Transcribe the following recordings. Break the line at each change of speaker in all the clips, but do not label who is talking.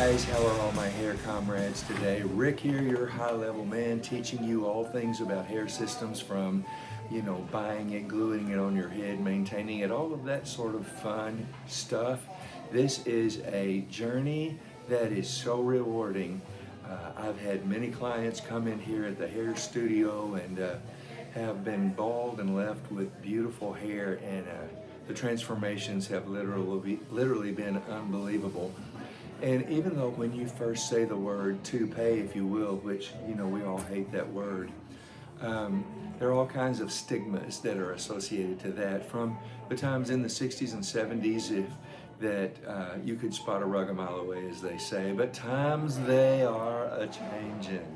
guys, how are all my hair comrades today? Rick here, your high-level man, teaching you all things about hair systems from, buying it, gluing it on your head, maintaining it, all of that sort of fun stuff. This is a journey that is so rewarding. I've had many clients come in here at the hair studio and have been bald and left with beautiful hair, and the transformations have literally been unbelievable. And even though when you first say the word toupee, if you will, which we all hate that word, there are all kinds of stigmas that are associated to that from the times in the 60s and 70s that you could spot a rug a mile away, as they say, but times they are a-changin'.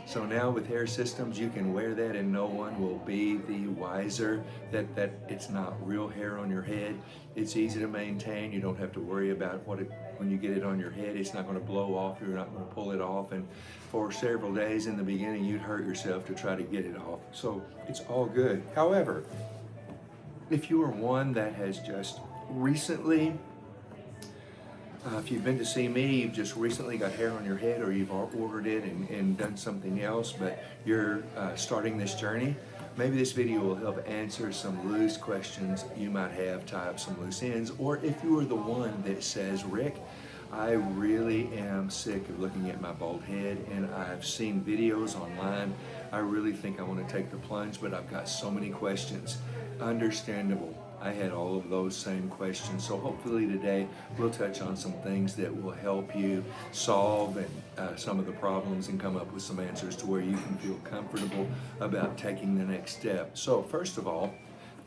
So now with hair systems, you can wear that and no one will be the wiser that it's not real hair on your head. It's easy to maintain. You don't have to worry about when you get it on your head, it's not going to blow off. You're not going to pull it off. And for several days in the beginning, you'd hurt yourself to try to get it off. So it's all good. However, if you are one that has just recently, if you've been to see me, you've just recently got hair on your head, or you've ordered it and done something else, but you're starting this journey, maybe this video will help answer some loose questions you might have, tie up some loose ends. Or if you are the one that says, Rick, I really am sick of looking at my bald head and I've seen videos online, I really think I want to take the plunge, but I've got so many questions. Understandable. I had all of those same questions. So hopefully today we'll touch on some things that will help you solve some of the problems and come up with some answers to where you can feel comfortable about taking the next step. So first of all,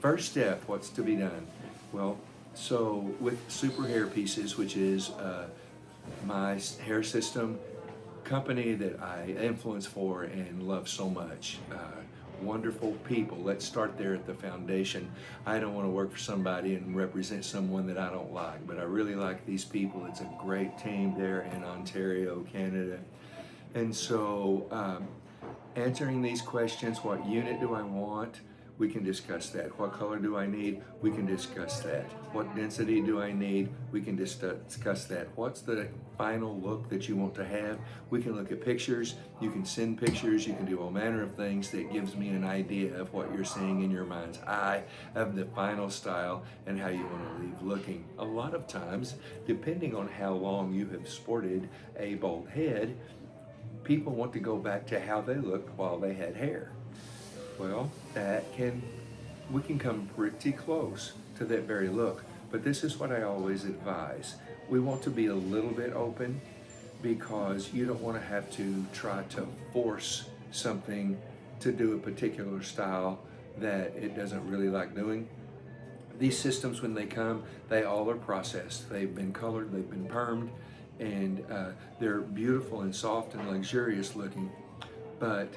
first step, what's to be done? Well, so with Super Hair Pieces, which is my hair system company that I influence for and love so much, wonderful people. Let's start there at the foundation. I don't want to work for somebody and represent someone that I don't like, but I really like these people. It's a great team there in Ontario, Canada. And so answering these questions, what unit do I want? We can discuss that. What color do I need? We can discuss that. What density do I need? We can discuss that. What's the final look that you want to have? We can look at pictures. You can send pictures. You can do all manner of things that gives me an idea of what you're seeing in your mind's eye of the final style and how you want to leave looking. A lot of times, depending on how long you have sported a bald head, people want to go back to how they looked while they had hair. Well, we can come pretty close to that very look, but this is what I always advise. We want to be a little bit open because you don't want to have to try to force something to do a particular style that it doesn't really like doing. These systems, when they come, they all are processed. They've been colored, they've been permed, and they're beautiful and soft and luxurious looking, but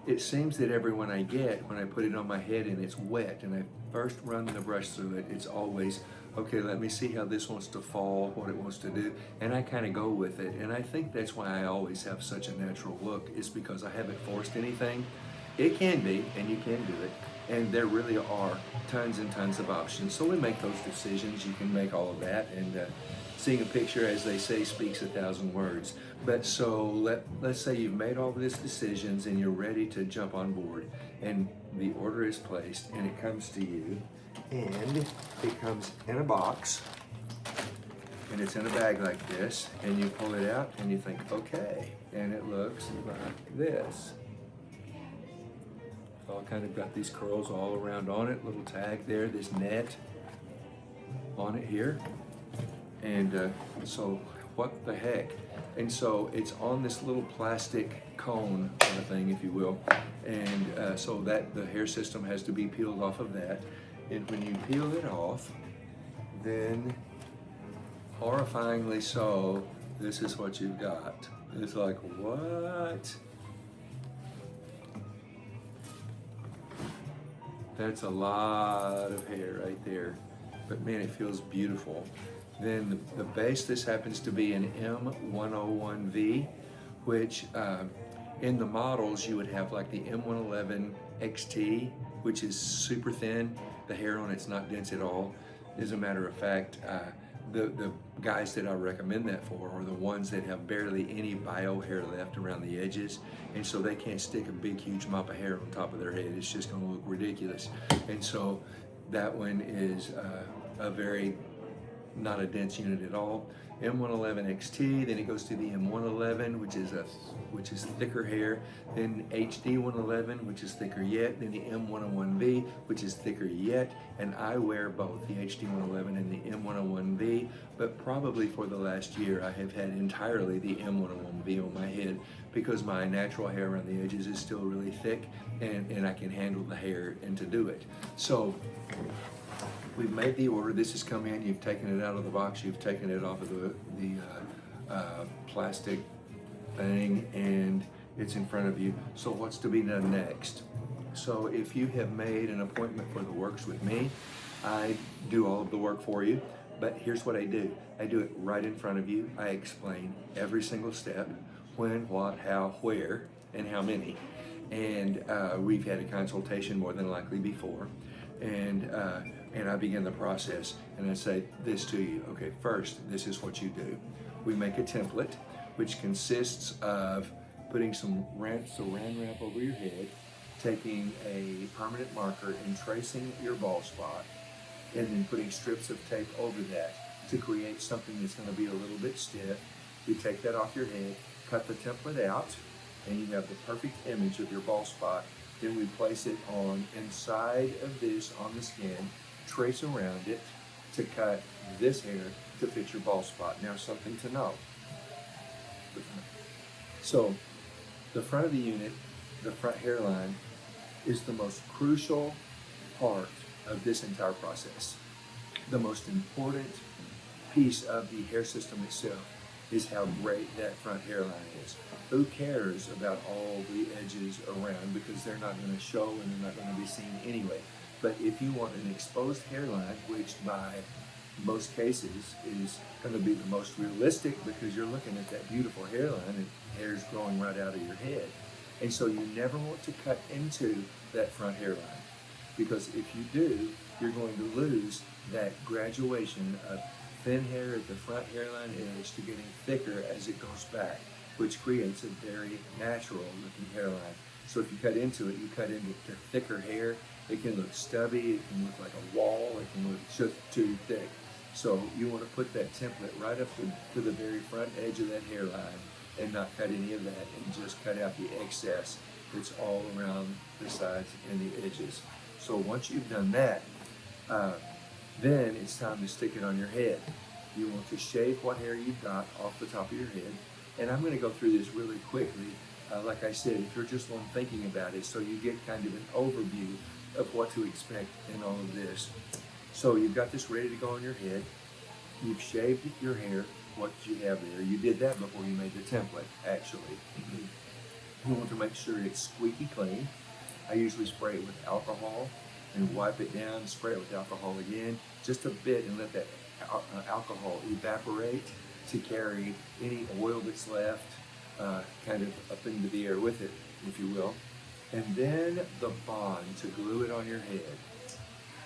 it seems that every one I get, when I put it on my head and it's wet and I first run the brush through it, it's always, okay, let me see how this wants to fall, what it wants to do, and I kind of go with it. And I think that's why I always have such a natural look, is because I haven't forced anything. It can be, and you can do it, and there really are tons and tons of options. So we make those decisions. You can make all of that, and seeing a picture, as they say, speaks 1,000 words. But so let's say you've made all these decisions and you're ready to jump on board, and the order is placed and it comes to you, and it comes in a box and it's in a bag like this, and you pull it out and you think, okay, and it looks like this. It's all kind of got these curls all around on it, little tag there, this net on it here. And so what the heck? And so it's on this little plastic cone kind of thing, if you will. And so that the hair system has to be peeled off of that. And when you peel it off, then horrifyingly so, this is what you've got. It's like, what? That's a lot of hair right there. But man, it feels beautiful. Then the base, this happens to be an M101V, which in the models you would have like the M111 XT, which is super thin. The hair on it's not dense at all. As a matter of fact, the guys that I recommend that for are the ones that have barely any bio hair left around the edges, and so they can't stick a big huge mop of hair on top of their head. It's just going to look ridiculous. And so that one is a very not a dense unit at all. M111 XT, then it goes to the M111, which is thicker hair, then HD 111, which is thicker yet, then the M101V, which is thicker yet, and I wear both the HD 111 and the M101V, but probably for the last year I have had entirely the M101V on my head because my natural hair around the edges is still really thick, and I can handle the hair and to do it. So we've made the order. This has come in. You've taken it out of the box. You've taken it off of the plastic thing, and it's in front of you. So what's to be done next? So if you have made an appointment for the works with me, I do all of the work for you. But here's what I do. I do it right in front of you. I explain every single step, when, what, how, where, and how many. And we've had a consultation more than likely before. And I begin the process, and I say this to you. Okay, first, this is what you do. We make a template, which consists of putting some saran wrap over your head, taking a permanent marker and tracing your bald spot, and then putting strips of tape over that to create something that's going to be a little bit stiff. You take that off your head, cut the template out, and you have the perfect image of your bald spot. Then we place it on inside of this on the skin, trace around it to cut this hair to fit your bald spot. Now, something to know. So the front of the unit, the front hairline, is the most crucial part of this entire process. The most important piece of the hair system itself is how great that front hairline is. Who cares about all the edges around, because they're not going to show and they're not going to be seen anyway. But if you want an exposed hairline, which by most cases is going to be the most realistic because you're looking at that beautiful hairline and hair's growing right out of your head. And so you never want to cut into that front hairline, because if you do, you're going to lose that graduation of thin hair at the front hairline edge to getting thicker as it goes back, which creates a very natural looking hairline. So if you cut into it, you cut into thicker hair. It can look stubby, it can look like a wall, it can look just too thick. So you want to put that template right up to the very front edge of that hairline and not cut any of that, and just cut out the excess that's all around the sides and the edges. So once you've done that, then it's time to stick it on your head. You want to shave what hair you've got off the top of your head. And I'm going to go through this really quickly. Like I said, if you're just one thinking about it, so you get kind of an overview of what to expect in all of this. So you've got this ready to go on your head. You've shaved your hair, what you have there. You did that before you made the template, actually. You want to make sure it's squeaky clean. I usually spray it with alcohol and wipe it down, spray it with alcohol again, just a bit, and let that alcohol evaporate to carry any oil that's left kind of up into the air with it, if you will. And then the bond to glue it on your head.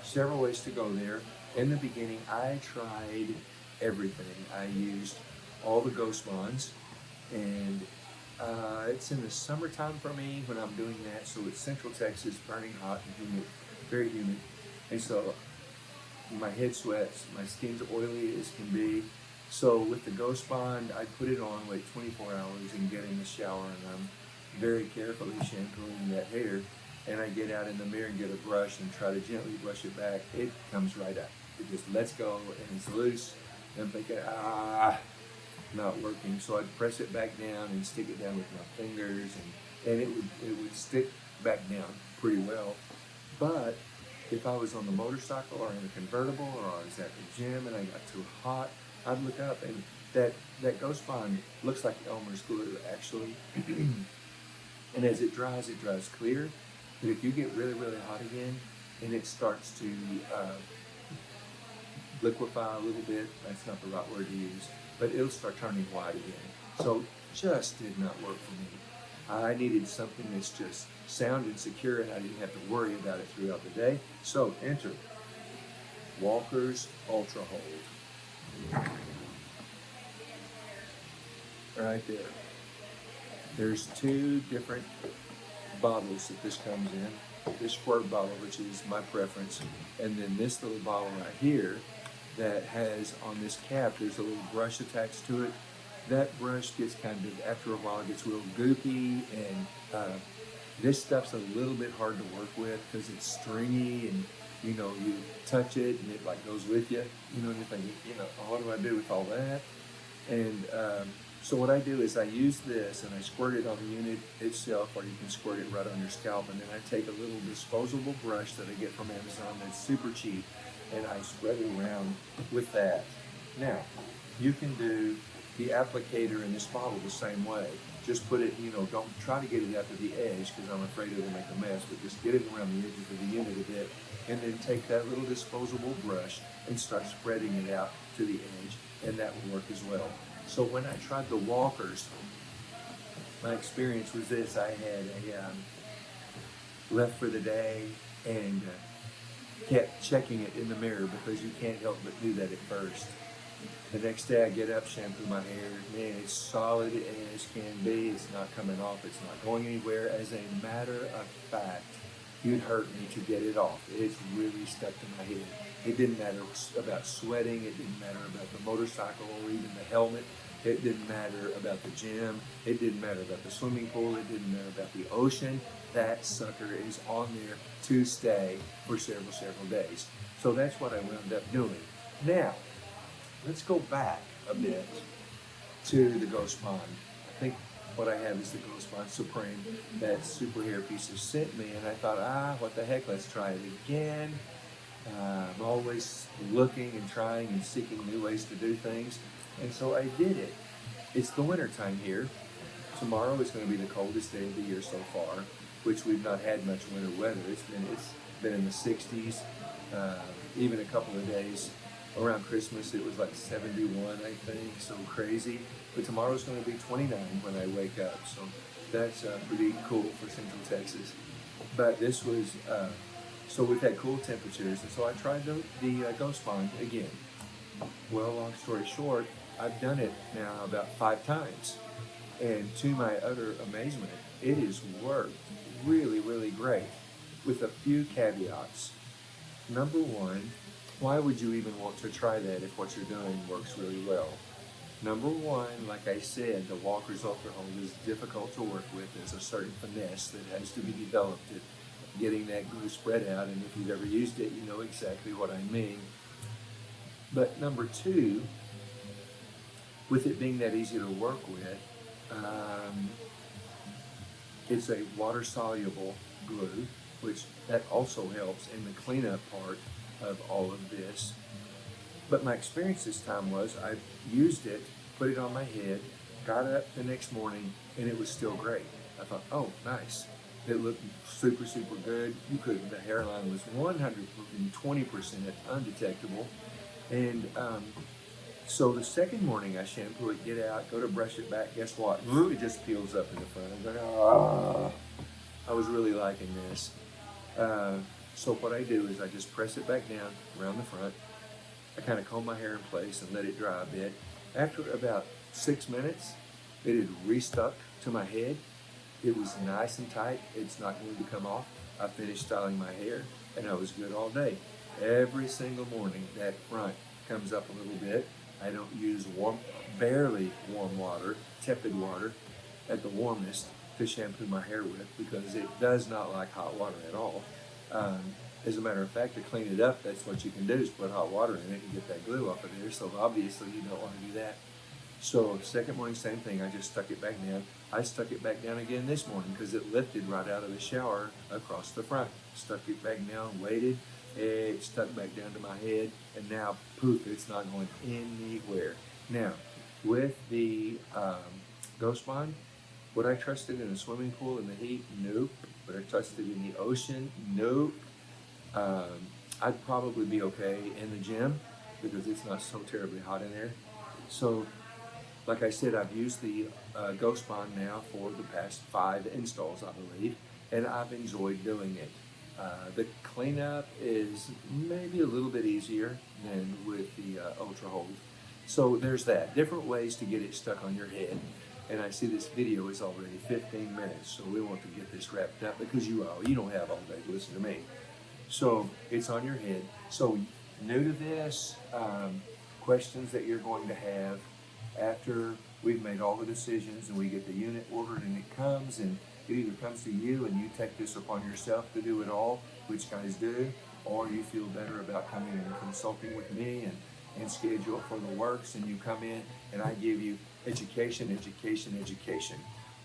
Several ways to go there. In the beginning, I tried everything. I used all the ghost bonds, and it's in the summertime for me when I'm doing that, so it's Central Texas, burning hot and humid, very humid, and so my head sweats, my skin's oily as can be. So with the ghost bond, I put it on, wait 24 hours and get in the shower, and I'm very carefully shampooing that hair, and I get out in the mirror and get a brush and try to gently brush it back. It comes right up. It just lets go and it's loose. And I'm thinking, not working. So I'd press it back down and stick it down with my fingers, and it would stick back down pretty well. But if I was on the motorcycle or in a convertible, or I was at the gym and I got too hot, I'd look up, and that ghost bond looks like Elmer's glue, actually. And as it dries clear. But if you get really, really hot again, and it starts to liquefy a little bit, that's not the right word to use, but it'll start turning white again. So just did not work for me. I needed something that's just sound and secure, and I didn't have to worry about it throughout the day. So enter Walker's Ultra Hold. Right there. There's two different bottles that this comes in. This squirt bottle, which is my preference, and then this little bottle right here that has on this cap, there's a little brush attached to it. That brush gets kind of, after a while, gets real goopy, and this stuff's a little bit hard to work with because it's stringy, and you touch it and it like goes with you, and you're thinking, oh, what do I do with all that? And so what I do is I use this and I squirt it on the unit itself, or you can squirt it right on your scalp, and then I take a little disposable brush that I get from Amazon that's super cheap, and I spread it around with that. Now, you can do the applicator in this bottle the same way. Just put it, don't try to get it out to the edge because I'm afraid it'll make a mess, but just get it around the edges of the unit a bit, and then take that little disposable brush and start spreading it out to the edge, and that will work as well. So when I tried the walkers, my experience was this. I had left for the day and kept checking it in the mirror because you can't help but do that at first. The next day I get up, shampoo my hair, man, it's solid as can be. It's not coming off. It's not going anywhere. As a matter of fact, you'd hurt me to get it off. It's really stuck to my head. It didn't matter about sweating. It didn't matter about the motorcycle or even the helmet. It didn't matter about the gym. It didn't matter about the swimming pool. It didn't matter about the ocean. That sucker is on there to stay for several days. So that's what I wound up doing. Now, let's go back a bit to the Ghost Bond. I think what I have is the Ghost Bond Supreme that Super Hair Pieces sent me, and I thought, what the heck, let's try it again. I'm always looking and trying and seeking new ways to do things, and so I did it. It's the winter time here. Tomorrow is going to be the coldest day of the year so far, which we've not had much winter weather. It's been in the 60s, even a couple of days. Around Christmas, it was like 71, I think, so crazy. But tomorrow's going to be 29 when I wake up, so that's pretty cool for Central Texas. But this was, so we've had cool temperatures, and so I tried the Ghost Bond again. Well, long story short, I've done it now about 5 times, and to my utter amazement, it has worked really, really great, with a few caveats. Number one, why would you even want to try that if what you're doing works really well? Number one, like I said, the Walker's Ultra Hold is difficult to work with. There's a certain finesse that has to be developed at getting that glue spread out, and if you've ever used it, you know exactly what I mean. But number two, with it being that easy to work with, it's a water-soluble glue, which that also helps in the cleanup part of all of this. But my experience this time was I used it, put it on my head, got up the next morning, and it was still great. I thought, oh, nice. It looked super, super good. The hairline was 120% undetectable. And so the second morning I shampoo it, get out, go to brush it back, guess what? It just peels up in the front. I'm going, I was really liking this. So what I do is I just press it back down around the front. I kind of comb my hair in place and let it dry a bit. After about 6 minutes, it had restuck to my head. It was nice and tight. It's not going to come off. I finished styling my hair, and I was good all day. Every single morning, that front comes up a little bit. I don't use barely warm water, tepid water at the warmest to shampoo my hair with because it does not like hot water at all. As a matter of fact, to clean it up, that's what you can do is put hot water in it and get that glue off of there. So obviously you don't want to do that. So second morning, same thing. I just stuck it back down. I stuck it back down again this morning because it lifted right out of the shower across the front. Stuck it back down, waited. It stuck back down to my head, and now poof, it's not going anywhere. Now, with the Ghost Bond, would I trust it in a swimming pool in the heat? Nope. Would I trust it in the ocean? Nope. I'd probably be okay in the gym because it's not so terribly hot in there. So, like I said, I've used the Ghost Bond now for the past 5 installs, I believe, and I've enjoyed doing it. The cleanup is maybe a little bit easier than with the Ultra Hold. So there's that. Different ways to get it stuck on your head. And I see this video is already 15 minutes, so we want to get this wrapped up because you don't have all day to listen to me. So it's on your head. So new to this, questions that you're going to have after we've made all the decisions and we get the unit ordered and it comes, and it either comes to you and you take this upon yourself to do it all, which guys do, or you feel better about coming in and consulting with me and schedule for the works, and you come in and I give you education.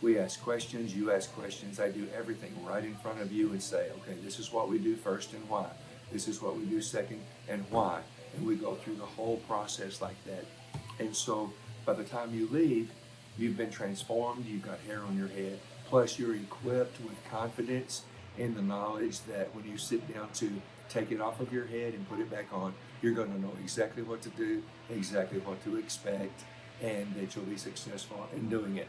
We ask questions, you ask questions, I do everything right in front of you and say, okay, this is what we do first and why. This is what we do second and why. And we go through the whole process like that. And so by the time you leave, you've been transformed, you've got hair on your head, plus you're equipped with confidence in the knowledge that when you sit down to take it off of your head and put it back on, you're going to know exactly what to do, exactly what to expect, and that you'll be successful in doing it.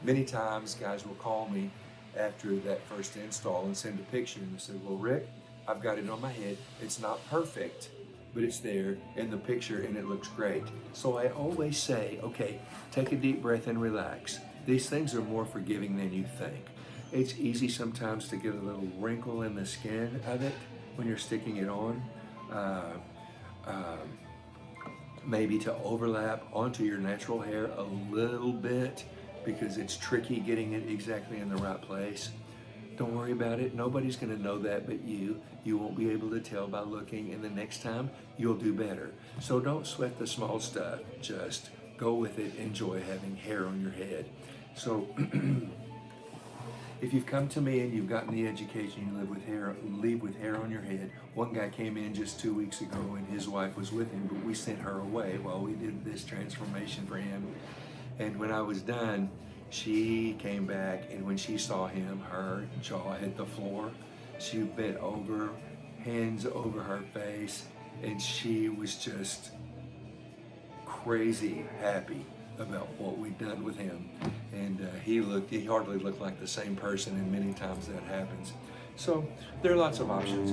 Many times guys will call me after that first install and send a picture and they say, well, Rick, I've got it on my head. It's not perfect, but it's there in the picture and it looks great. So I always say, okay, take a deep breath and relax. These things are more forgiving than you think. It's easy sometimes to get a little wrinkle in the skin of it when you're sticking it on. Maybe to overlap onto your natural hair a little bit because it's tricky getting it exactly in the right place. Don't worry about it. Nobody's going to know that but you. You won't be able to tell by looking, and the next time you'll do better. So don't sweat the small stuff. Just go with it. Enjoy having hair on your head. So if you've come to me and you've gotten the education, you leave with hair on your head. One guy came in just 2 weeks ago and his wife was with him, but we sent her away while we did this transformation for him. And when I was done, she came back, and when she saw him, her jaw hit the floor. She bent over, hands over her face, and she was just crazy happy about what we'd done with him. And he hardly looked like the same person, and many times that happens. So there are lots of options.